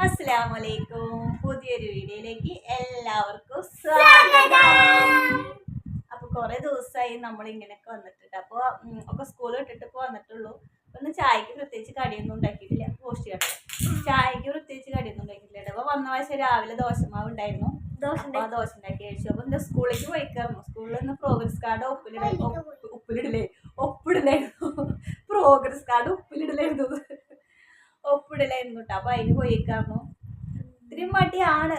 അസ്സലാമലൈക്കും. പുതിയൊരു വീഡിയോയിലേക്ക് എല്ലാവർക്കും സ്വാഗതം. അപ്പൊ കുറെ ദിവസമായി നമ്മൾ ഇങ്ങനെയൊക്കെ വന്നിട്ടുണ്ട്. അപ്പൊ ഒക്കെ സ്കൂൾ വിട്ടിട്ട് ഇപ്പൊ വന്നിട്ടുള്ളൂ. ഒന്ന് ചായക്ക് പ്രത്യേകിച്ച് കടിയൊന്നും ഉണ്ടാക്കിയിട്ടില്ല. പോസ്റ്റ് ചെയ്യട്ടെ. ചായക്ക് പ്രത്യേകിച്ച് കടിയൊന്നും ഉണ്ടാക്കിയിട്ടില്ല. അപ്പൊ വന്ന പ്രാവശ്യം രാവിലെ ദോശമാവ് ഉണ്ടായിരുന്നു. ദോശ ഉണ്ടാക്കി കഴിച്ചു. അപ്പൊ എന്റെ സ്കൂളിലേക്ക് പോയിക്കായിരുന്നു. സ്കൂളിൽ നിന്ന് പ്രോഗ്രസ് കാർഡ് ഒപ്പിടില്ലായിരുന്നു. പ്രോഗ്രസ് കാർഡ് ഒപ്പിടലായിരുന്നു കേട്ടോ. അപ്പൊ അതിന് പോയേക്കായിരുന്നു. ഇത്തിരി മടിയാണ്,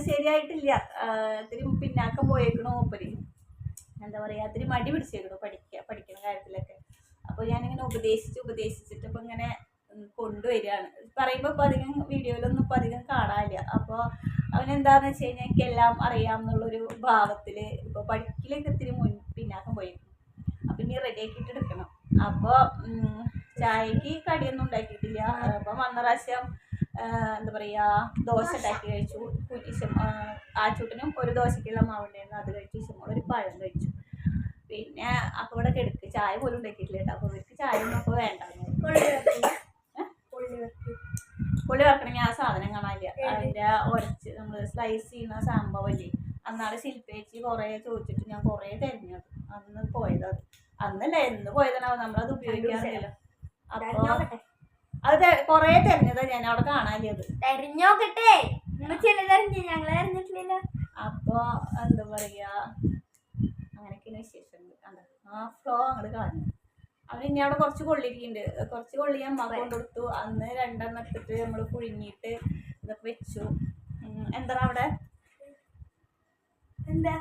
ശരിയായിട്ടില്ല. ഇത്തിരി പിന്നാക്കം പോയേക്കണോ മൂപ്പര്. എന്താ പറയാ, ഇത്തിരി മടി പിടിച്ചേക്കണു പഠിക്കുന്ന കാര്യത്തിലൊക്കെ. അപ്പൊ ഞാനിങ്ങനെ ഉപദേശിച്ചിട്ട് ഇപ്പൊ ഇങ്ങനെ കൊണ്ടുവരികയാണ്. പറയുമ്പോ ഇപ്പൊ അധികം വീഡിയോയിലൊന്നും ഇപ്പൊ അധികം കാണാനില്ല. അപ്പൊ അവനെന്താന്ന് വെച്ച് കഴിഞ്ഞാൽ എനിക്കെല്ലാം അറിയാം എന്നുള്ളൊരു ഭാവത്തില് ഇപ്പൊ പഠിക്കലേക്ക് ഇത്തിരി പിന്നാക്കം പോയേക്കും. അപ്പൊ ഇനി റെഡി ആക്കിയിട്ട് എടുക്കണം. അപ്പൊ ചായക്ക് കടിയൊന്നും ഉണ്ടാക്കിയിട്ടില്ല. അപ്പം വന്ന പ്രാവശ്യം എന്താ പറയാ, ദോശ ഉണ്ടാക്കി കഴിച്ചു. ആച്ചൂട്ടനും ഒരു ദോശക്കുള്ള മാവുണ്ടായിരുന്നു, അത് കഴിച്ചു. ഒരു പഴം കഴിച്ചു. പിന്നെ അപ്പൊ ഇവിടെ കിടക്ക് ചായ പോലും ഉണ്ടാക്കിയിട്ടില്ല കേട്ടോ. അപ്പൊ ഇവർക്ക് ചായ ഒന്നും അപ്പൊ വേണ്ട. പുളി വറക്കണമെങ്കിൽ ആ സാധനം കാണാനില്ല. അതിന്റെ ഉരച്ച് നമ്മള് സ്ലൈസ് ചെയ്യുന്ന സംഭവല്ലേ. അന്നാള് ശില്പേച്ചി കുറെ ചോദിച്ചിട്ട് ഞാൻ കുറെ തെരഞ്ഞത്. അന്ന് പോയത് അന്നല്ല, എന്ന് പോയതാണോ, നമ്മളത് ഉപയോഗിക്കാറില്ലല്ലോ. അപ്പൊ അത് കൊറേ തെരഞ്ഞതാ ഞാൻ അവിടെ കാണാനില്ല. തെരഞ്ഞോക്കട്ടെ, ഞങ്ങള് അറിഞ്ഞിട്ടില്ലല്ലോ. അപ്പൊ എന്താ പറയാ, അങ്ങനെയൊക്കെയാണ് വിശേഷങ്ങൾ. ആ ഫ്ലോ അങ്ങോട്ട് കളഞ്ഞു. അവന് ഇനി അവിടെ കുറച്ച് കൊള്ളിരിക്കുന്നുണ്ട്. കുറച്ച് കൊള്ളി അമ്മക്ക് കൊണ്ടുകൊടുത്തു. അന്ന് 2 എണ്ണം എടുത്തിട്ട് നമ്മള് പുഴുങ്ങിയിട്ട് ഇതൊക്കെ വെച്ചു. എന്താ അവിടെ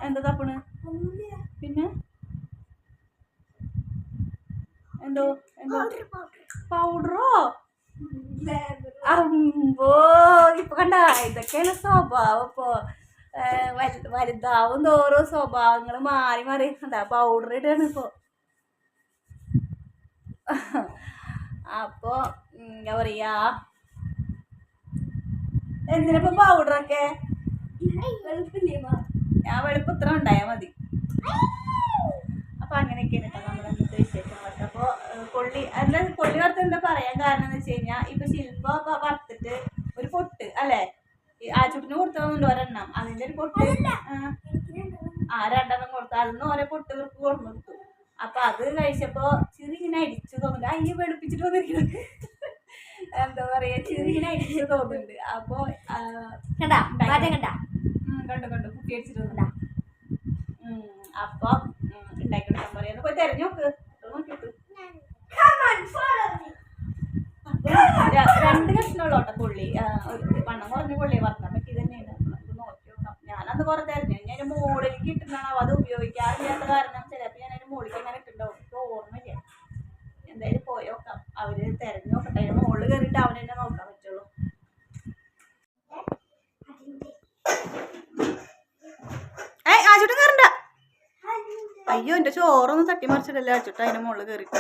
എന്താ തപ്പണ്? പിന്നെ എന്തോ പൗഡറോ? അമ്പോ, ഇപ്പൊ കണ്ട, ഇതൊക്കെയാണ് സ്വഭാവം. ഇപ്പൊ വലുതാവും തോറും സ്വഭാവങ്ങൾ മാറി മാറി. എന്താ പൗഡർ ഇടാണ് ഇപ്പൊ. അപ്പൊ എന്താ പറയാ, എന്തിനിപ്പോ പൗഡറൊക്കെ? ഞാൻ വെളുപ്പ് ഇത്ര ഉണ്ടായാ മതി. അപ്പൊ അങ്ങനെയൊക്കെയാണ് കേട്ടോ നമ്മളെന്തൊക്കെ വിശേഷങ്ങളൊക്കെ. അപ്പൊ കൊള്ളി വറുത്ത് എന്താ പറയാൻ കാരണം എന്ന് വെച്ച് കഴിഞ്ഞാൽ, ഇപ്പൊ ശില്പ വറുത്തിട്ട് ഒരു പൊട്ട് അല്ലെ, ആച്ചൂട്ടിന് കൊടുത്തോന്നുണ്ട് ഒരെണ്ണം. അതിന്റെ ഒരു പൊട്ട് 2 എണ്ണം കൊടുത്തു. അതൊന്നും ഓരോ പൊട്ട് ഇവർക്ക് കൊടുത്തു. അപ്പൊ അത് കഴിച്ചപ്പോ ചെറിയിങ്ങനെ അരിച്ചു തോന്നുന്നുണ്ട്. അതിന് വെളുപ്പിച്ചിട്ട് വന്നിരിക്കുന്നത് എന്താ പറയാ, ചെറിയിങ്ങനെ അരിച്ചു തോന്നുന്നുണ്ട്. അപ്പൊ കണ്ടു കുട്ടി അടിച്ചിട്ട് തോന്നുന്നുണ്ടാ. അപ്പൊ ഉണ്ടാക്കിയെടുക്കാൻ പറയാ, പോയി തെരഞ്ഞോക്ക് നോക്കിട്ട്. 2 കഷ്ണമുള്ളോട്ടെ കൊള്ളി. വണ്ണം കുറഞ്ഞ കൊള്ളിയെ വറക്കാൻ പറ്റി തന്നെയാണ്. നമുക്ക് നോക്കി നോക്കാം. ഞാനന്ന് കുറെ തെരഞ്ഞു. ഞാൻ അതിന്റെ മുകളിലേക്ക് ഇട്ടിട്ടുണ്ടാവും. അത് ഉപയോഗിക്കാറില്ലാത്ത കാരണം ചിലപ്പോ ഞാൻ അതിന്റെ മുകളിലേക്ക് അങ്ങനെ ഇട്ടുണ്ടാവും. എനിക്ക് ഓർമ്മയില്ല. എന്തായാലും പോയി നോക്കാം. അവര് തെരഞ്ഞു നോക്കട്ടെ. അതിന്റെ മുകളിൽ കയറിയിട്ട് അവനെ തന്നെ നോക്കാൻ പറ്റുള്ളൂ. ആച്ചോട്ട് കയറണ്ട. അയ്യോ, എന്റെ ചോറൊന്നും തട്ടിമറിച്ചിട്ടല്ലേ ആച്ചോട്ട് അതിന്റെ മുകളിൽ കയറിയിട്ട്.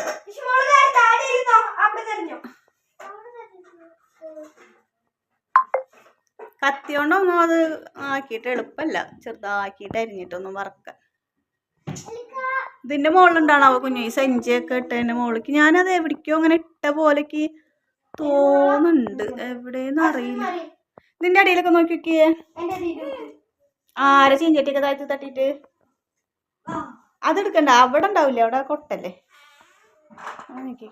കത്തി കൊണ്ടൊന്നും അത് ആക്കിയിട്ട് എളുപ്പമല്ല. ചെറുതാക്കിയിട്ട് അരിഞ്ഞിട്ടൊന്നും വറക്കാൻ. ഇതിന്റെ മുകളിലുണ്ടാണാവോ കുഞ്ഞു ഈ സഞ്ചിയൊക്കെ ഇട്ടതിന്റെ മുകളിലേക്ക്. ഞാനത് എവിടേക്കോ അങ്ങനെ ഇട്ട പോലേക്ക് തോന്നുന്നുണ്ട്. എവിടെയെന്ന് അറിയില്ല. ഇതിന്റെ അടിയിലൊക്കെ നോക്കി നോക്കിയേ. ആരെ ചീഞ്ചട്ടിയൊക്കെ താഴ്ത്തി തട്ടിട്ട് അതെടുക്കണ്ട. അവിടെ ഉണ്ടാവില്ലേ, അവിടെ കൊട്ടല്ലേ. നോക്കി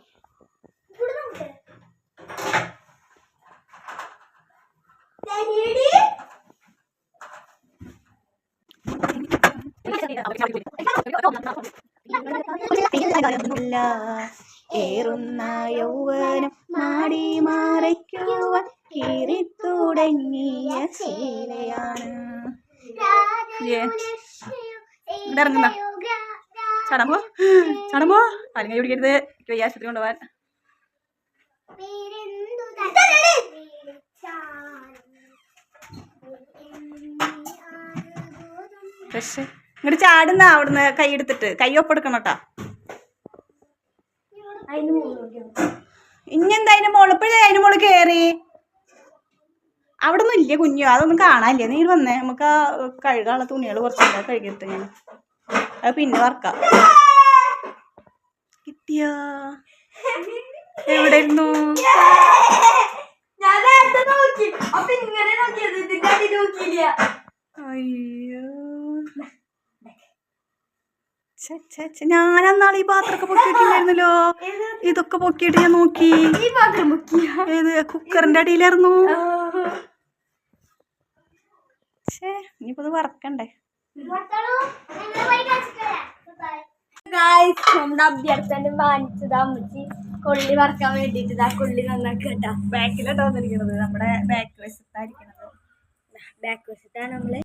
ഏറുന്ന യൗവനം മാടി മറയ്ക്കുവാൻ കീറി തുടങ്ങിയ ശീലയാണ്. ഇറങ്ങുന്ന ചടമോ അല്ലെങ്കിൽ പിടിക്കരുത്. ആശുപത്രി കൊണ്ടുപോവാൻ. പക്ഷെ ഇങ്ങോട്ട് ചാടുന്ന അവിടുന്ന് കൈ എടുത്തിട്ട് കൈ ഒപ്പെടുക്കണം കേട്ടോ. ഇനിയെന്താ അതിന്റെ മോള്? ഇപ്പോഴേ അതിന്റെ മോള് കേറി. അവിടെ ഒന്നും ഇല്ലേ കുഞ്ഞു, അതൊന്നും കാണാനില്ല. നീ വന്നേ, നമുക്ക് ആ കഴുകാനുള്ള തുണികൾ കുറച്ചുണ്ടാ കഴുകിയിട്ട് ഞാൻ അത് പിന്നെ വറക്കാം. കിട്ടിയാ എവിടെ ഇരുന്നു? ഞാൻ നോക്കി. ചേച്ചി ഞാൻ അന്നാൾ ഈ പാത്രമൊക്കെ പൊക്കിയിട്ടില്ലായിരുന്നല്ലോ. ഇതൊക്കെ പൊക്കിയിട്ട് ഞാൻ നോക്കി. ഈ പാത്രം പൊക്കിയ ഏത് കുക്കറിന്റെ അടിയിലായിരുന്നു. ഇനിയിപ്പോ ഇത് വറക്കണ്ടേ. നമ്മുടെ അഭ്യർത്ഥന വാങ്ങിച്ചതാ അമ്മച്ചി കൊള്ളി വറക്കാൻ വേണ്ടിട്ട് കൊള്ളി നന്നാക്കി കേട്ടാ. ബാക്കിലോട്ട് വന്നിരിക്കുന്നത് നമ്മുടെ ബാക്ക് വശത്തായിരിക്കണത്. ബാക്ക് വശത്താണ് നമ്മള്.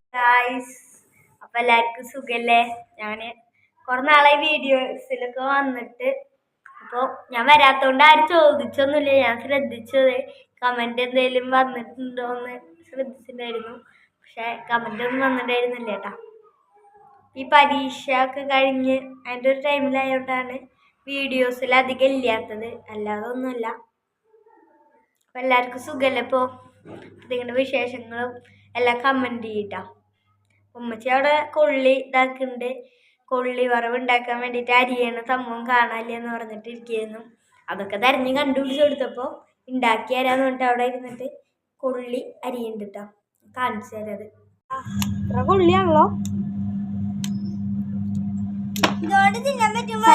അപ്പൊ എല്ലാവർക്കും സുഖല്ലേ? ഞാന് കുറെ നാളായി വീഡിയോസിലൊക്കെ വന്നിട്ട്. അപ്പൊ ഞാൻ വരാത്തോണ്ട് ആരും ചോദിച്ചൊന്നുമില്ല. ഞാൻ ശ്രദ്ധിച്ചത് കമന്റ് എന്തെങ്കിലും വന്നിട്ടുണ്ടോന്ന് ശ്രദ്ധിച്ചിട്ടുണ്ടായിരുന്നു. പക്ഷെ കമന്റ് ഒന്നും വന്നിട്ടുണ്ടായിരുന്നില്ല കേട്ടാ. ഈ പരീക്ഷ ഒക്കെ കഴിഞ്ഞ് അതിൻ്റെ ഒരു ടൈമിലായോണ്ടാണ് വീഡിയോസിൽ അധികം ഇല്ലാത്തത്, അല്ലാതെ ഒന്നുമല്ല. അപ്പം എല്ലാവർക്കും സുഖമല്ലേ? ഇപ്പോൾ നിങ്ങളുടെ വിശേഷങ്ങളും എല്ലാം കമൻറ്റ് ചെയ്യട്ടാ. ഉമ്മച്ചി അവിടെ കൊള്ളി ഇതാക്കുന്നുണ്ട്. കൊള്ളി വറവ് ഉണ്ടാക്കാൻ വേണ്ടിയിട്ട് അരിയണ സംഭവം കാണാനില്ലെന്ന് പറഞ്ഞിട്ട് ഇരിക്കുന്നു. അതൊക്കെ തെരഞ്ഞ് കണ്ടുപിടിച്ച് കൊടുത്തപ്പോൾ ഉണ്ടാക്കി തരാന്ന് പറഞ്ഞിട്ട് അവിടെ ഇരുന്നിട്ട് കൊള്ളി അരിയുണ്ട് കേട്ടോ. കാണിച്ചു തരാത്. അത്ര കൊള്ളിയാണല്ലോ. ഇതോട് തിന്നാൻ പറ്റുമ്പോ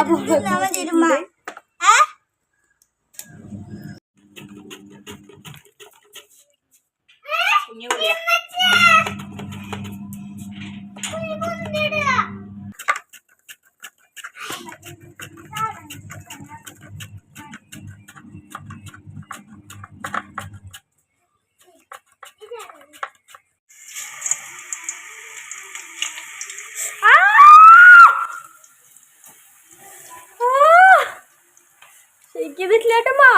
ശരിക്കും വീട്ടിലോട്ടമ്മാ.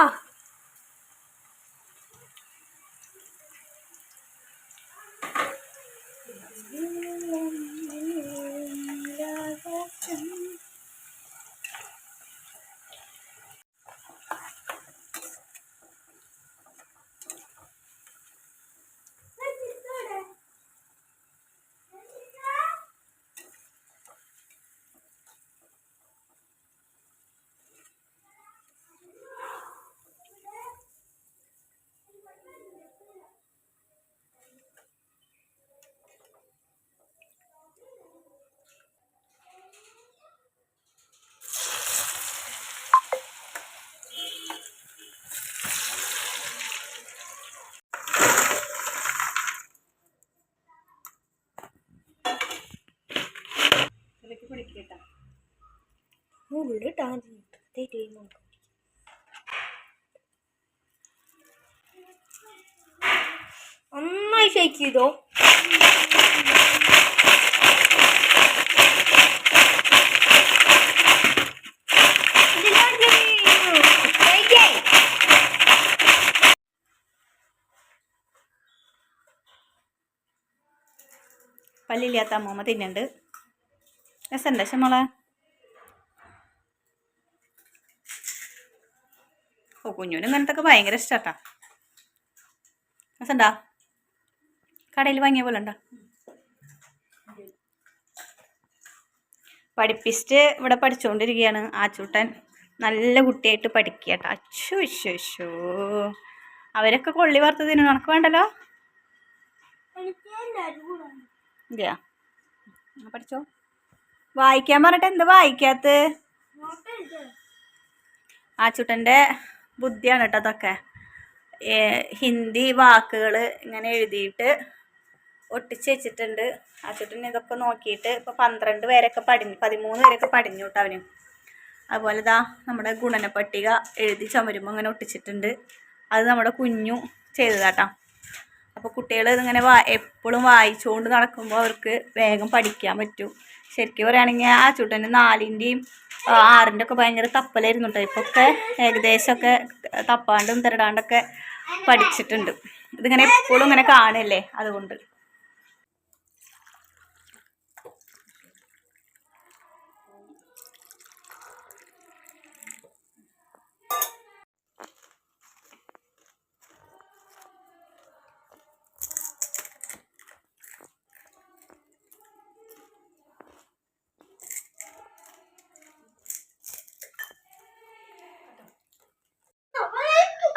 നന്നായി ഷേക്ക് ചെയ്തോ. പല്ലില്ലാത്ത അമ്മൂമ്മ തിന്നുണ്ട്. രസമുണ്ട് ശമളെ. ഓ കുഞ്ഞുവിന് ഇങ്ങനത്തൊക്കെ ഭയങ്കര ഇഷ്ടാട്ടാ. രസണ്ടാ? കടയിൽ വാങ്ങിയ പോലെ ഉണ്ടാ? പഠിപ്പിച്ചിട്ട് ഇവിടെ പഠിച്ചുകൊണ്ടിരിക്കുകയാണ് ആച്ചൂട്ടൻ. നല്ല കുട്ടിയായിട്ട് പഠിക്കട്ടോ. അച്ഛോ അച്ഛോ അച്ഛോ. അവരൊക്കെ കൊള്ളി വറുത്തതിന് കണക്ക് വേണ്ടല്ലോ. ഇല്ല പഠിച്ചോ. വായിക്കാൻ പറഞ്ഞിട്ട് എന്താ വായിക്കാത്ത? ആച്ചൂട്ടൻ്റെ ബുദ്ധിയാണ് കേട്ടോ അതൊക്കെ. ഹിന്ദി വാക്കുകൾ ഇങ്ങനെ എഴുതിയിട്ട് ഒട്ടിച്ച് വെച്ചിട്ടുണ്ട്. ആച്ചൂട്ടൻ ഇതൊക്കെ നോക്കിയിട്ട് ഇപ്പോൾ 12 പേരൊക്കെ 13 പേരൊക്കെ പഠിഞ്ഞു കേട്ടോ അവന്. അതുപോലെ ഇതാ നമ്മുടെ ഗുണന പട്ടിക എഴുതി ചുമരുമ്പോൾ അങ്ങനെ ഒട്ടിച്ചിട്ടുണ്ട്. അത് നമ്മുടെ കുഞ്ഞു ചെയ്തതാട്ടോ. അപ്പോൾ കുട്ടികൾ ഇതിങ്ങനെ എപ്പോഴും വായിച്ചുകൊണ്ട് നടക്കുമ്പോൾ അവർക്ക് വേഗം പഠിക്കാൻ പറ്റും. ശരിക്കും പറയുകയാണെങ്കിൽ ആച്ചൂട്ടന് 4ൻ്റെയും 6ൻ്റെ ഒക്കെ ഭയങ്കര തപ്പലായിരുന്നു കേട്ടോ. ഇപ്പൊക്കെ ഏകദേശമൊക്കെ തപ്പാണ്ടും തിരടാണ്ടൊക്കെ പഠിച്ചിട്ടുണ്ട്. ഇതിങ്ങനെ എപ്പോഴും ഇങ്ങനെ കാണല്ലേ, അതുകൊണ്ട്.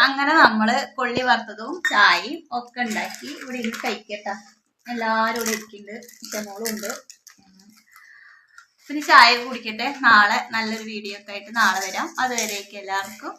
അങ്ങനെ നമ്മള് കൊള്ളി വറുത്തതും ചായയും ഒക്കെ ഉണ്ടാക്കി ഇവിടെ ഇരുന്ന് കഴിക്കട്ട. എല്ലാരും ഇവിടെ ഇരിക്കുന്നുണ്ട്. ചെമോളും ഉണ്ട്. പിന്നെ ചായ കുടിക്കട്ടെ. നാളെ നല്ലൊരു വീഡിയോ ഒക്കെ ആയിട്ട് നാളെ വരാം. അതുവരേക്കും എല്ലാവർക്കും